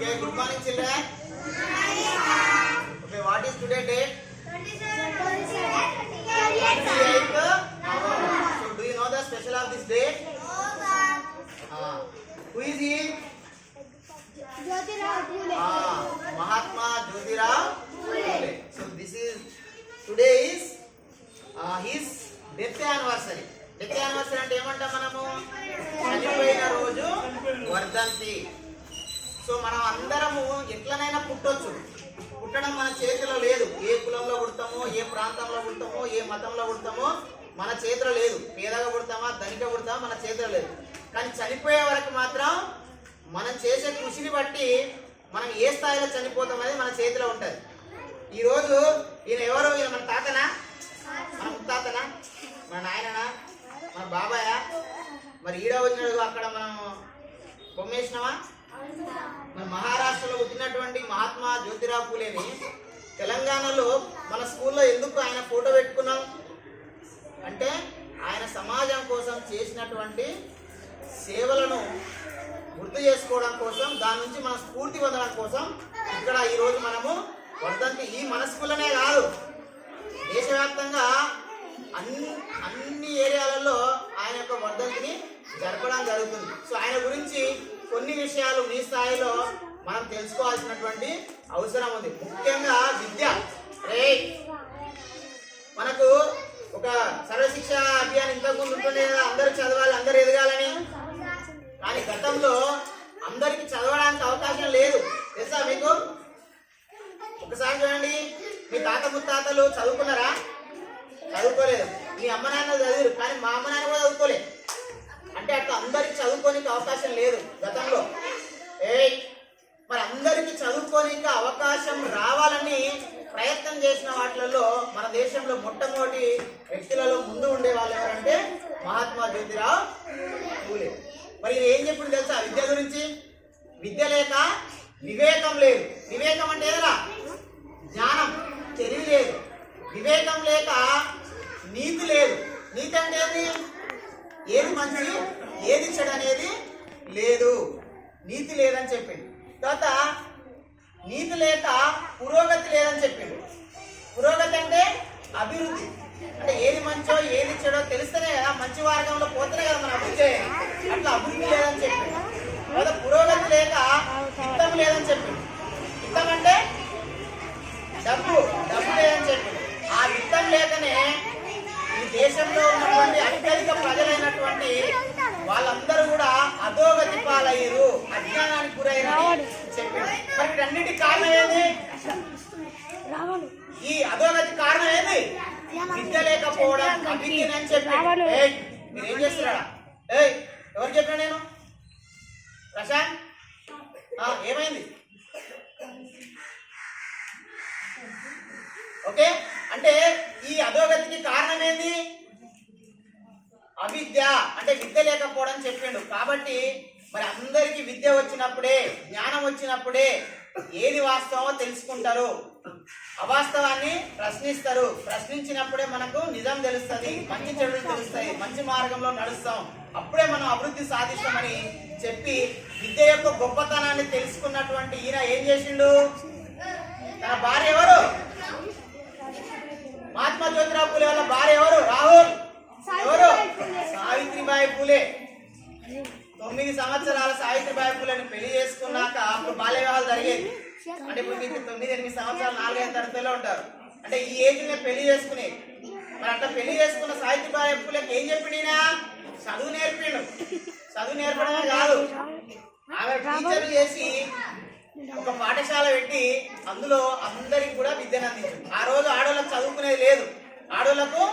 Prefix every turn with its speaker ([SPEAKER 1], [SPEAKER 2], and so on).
[SPEAKER 1] Okay, good morning children. Okay, what is today date? 28th November. So do you know the special of this day? Who is he? Mahatma Jyotirao Phule. So today is his death anniversary. Death anniversary అంటే ఏమంటాం మనము? చనిపోయిన రోజు వర్ధంతి. So మనం అందరము ఎట్లనైనా పుట్టొచ్చు. పుట్టడం మన చేతిలో లేదు. ఏ కులంలో పుడతామో, ఏ ప్రాంతంలో పుడతామో, ఏ మతంలో పుడతామో మన చేతిలో లేదు. పేదగా పుడతామా, ధనిక పుడతామా మన చేతిలో లేదు. కానీ చనిపోయే వరకు మాత్రం మనం చేసే కృషిని బట్టి మనం ఏ స్థాయిలో చనిపోతాం అనేది మన చేతిలో ఉంటుంది. ఈరోజు ఈయన ఎవరు? ఈయన మన తాతనా, మన ముత్తాతనా, మన నాయననా, మన బాబాయా? మరి ఈడ వచ్చినట్టు అక్కడ మనం బొమ్మేసినామా? మన మహారాష్ట్రలో పుట్టినటువంటి మహాత్మా జ్యోతిరావు పూలేని తెలంగాణలో మన స్కూల్లో ఎందుకు ఆయన ఫోటో పెట్టుకున్నాం అంటే ఆయన సమాజం కోసం చేసినటువంటి సేవలను గుర్తు చేసుకోవడం కోసం, దాని నుంచి మన స్ఫూర్తి పొందడం కోసం ఇక్కడ ఈరోజు మనము వర్ధంతి ఈ మన స్కూల్లోనే కాదు, దేశవ్యాప్తంగా అన్ని ఏరియాలలో ఆయన యొక్క వర్ధంతిని జరపడం జరుగుతుంది. సో ఆయన గురించి కొన్ని విషయాలు మీ స్థాయిలో మనం తెలుసుకోవాల్సినటువంటి అవసరం ఉంది. ముఖ్యంగా విద్య. మనకు ఒక సర్వశిక్ష అభియాన్ ఇంతకుముందు ఉంటుండే కదా, అందరూ చదవాలి, అందరూ ఎదగాలని. కానీ గతంలో అందరికి చదవడానికి అవకాశం లేదు. తెలుసా మీకు? ఒకసారి చూడండి, మీ తాత ముత్తాతలు చదువుకున్నారా? చదువుకోలేదు. మీ అమ్మ నాన్న చదివారు, కానీ మా అమ్మ నాన్న కూడా చదువుకోలేదు. అంటే అట్లా అందరికి చదువుకోనికి అవకాశం లేదు గతంలో. మరి అందరికి చదువుకోనికి అవకాశం రావాలని ప్రయత్నం చేసిన వాటిలలో మన దేశంలో మొట్టమొదటి వ్యక్తులలో ముందు ఉండే వాళ్ళు ఎవరంటే మహాత్మా జ్యోతిరావు పూలే. మరి ఏం చెప్పింది తెలుసా విద్య గురించి? విద్య లేక వివేకం లేదు. వివేకం అంటే ఏదరా? జ్ఞానం, తెలివి లేదు. వివేకం లేక నీతి లేదు. నీతి అంటే ఏది? ఏది మంచి, ఏది చెడు అనేది లేదు. నీతి లేదని చెప్పింది. తర్వాత నీతి లేక పురోగతి లేదని చెప్పిండు. పురోగతి అంటే అభివృద్ధి. అంటే ఏది మంచో ఏది చెడో తెలిస్తేనే కదా, మంచి మార్గంలో పోతేనే కదా మన అభివృద్ధి. అట్లా అభివృద్ధి లేదని చెప్పిండు. తర్వాత పురోగతి లేక హితం లేదని చెప్పిండు. హితం అంటే డబ్బు లేదని చెప్పిండు. ఆ హితం లేకనే ఈ దేశంలో ఉన్నటువంటి అత్యధిక ప్రజలైనటువంటి వాళ్ళందరూ కూడా అధోగతి పాలయ్యారు, అజ్ఞానానికి గురైనని చెప్పిండు. మరి వీటన్నిటికి కారణం ఏది? ఈ అధోగతి కారణం ఏది? విద్య లేకపోవడం, అవిద్యని చెప్పాడు. మీరేం చేస్తున్నారా? ఎవరు చెప్పినా నేను? ప్రశాంత్, ఏమైంది? ఓకే, అంటే ఈ అధోగతికి కారణం ఏంది? అవిద్య. అంటే విద్య లేకపోవడం చెప్పిండు. కాబట్టి మరి అందరికి విద్య వచ్చినప్పుడే, జ్ఞానం వచ్చినప్పుడే ఏది వాస్తవమో తెలుసుకుంటారు, అవాస్తవాన్ని ప్రశ్నిస్తారు. ప్రశ్నించినప్పుడే మనకు నిజం తెలుస్తుంది, మంచి చెడులు తెలుస్తాయి, మంచి మార్గంలో నడుస్తాం. అప్పుడే మనం అభివృద్ధి సాధిస్తామని చెప్పి విద్య యొక్క గొప్పతనాన్ని తెలుసుకున్నటువంటి ఈయన ఏం చేసిండు? తన భార్య ఎవరు? మహాత్మా జ్యోతిరావు పూలే వాళ్ళ భార్య ఎవరు? రాహుల్. ఎవరు? సావిత్రిబాయి పూలే. 9 సంవత్సరాల సావిత్రిబాయి పూలేని పెళ్లి చేసుకున్నాక అప్పుడు బాల్య వివాహాలు జరిగేది. అంటే ఇప్పుడు మీకు 9-8 సంవత్సరాలు 4-5 తరగతిలో ఉంటారు. అంటే ఈ ఏజ్ నే పెళ్లి చేసుకునేది. మరి అట్లా పెళ్లి చేసుకున్న సావిత్రిబాయి పూలేకి ఏం చెప్పిండినా? చదువు నేర్పిండు. చదువు నేర్పడమే కాదు, ఆమె టీచర్ చేసి ఒక పాఠశాల పెట్టి అందులో అందరికి కూడా విద్యను అందించారు. ఆ రోజు ఆడవాళ్ళకు చదువుకునేది లేదు. ఆడవాళ్ళకు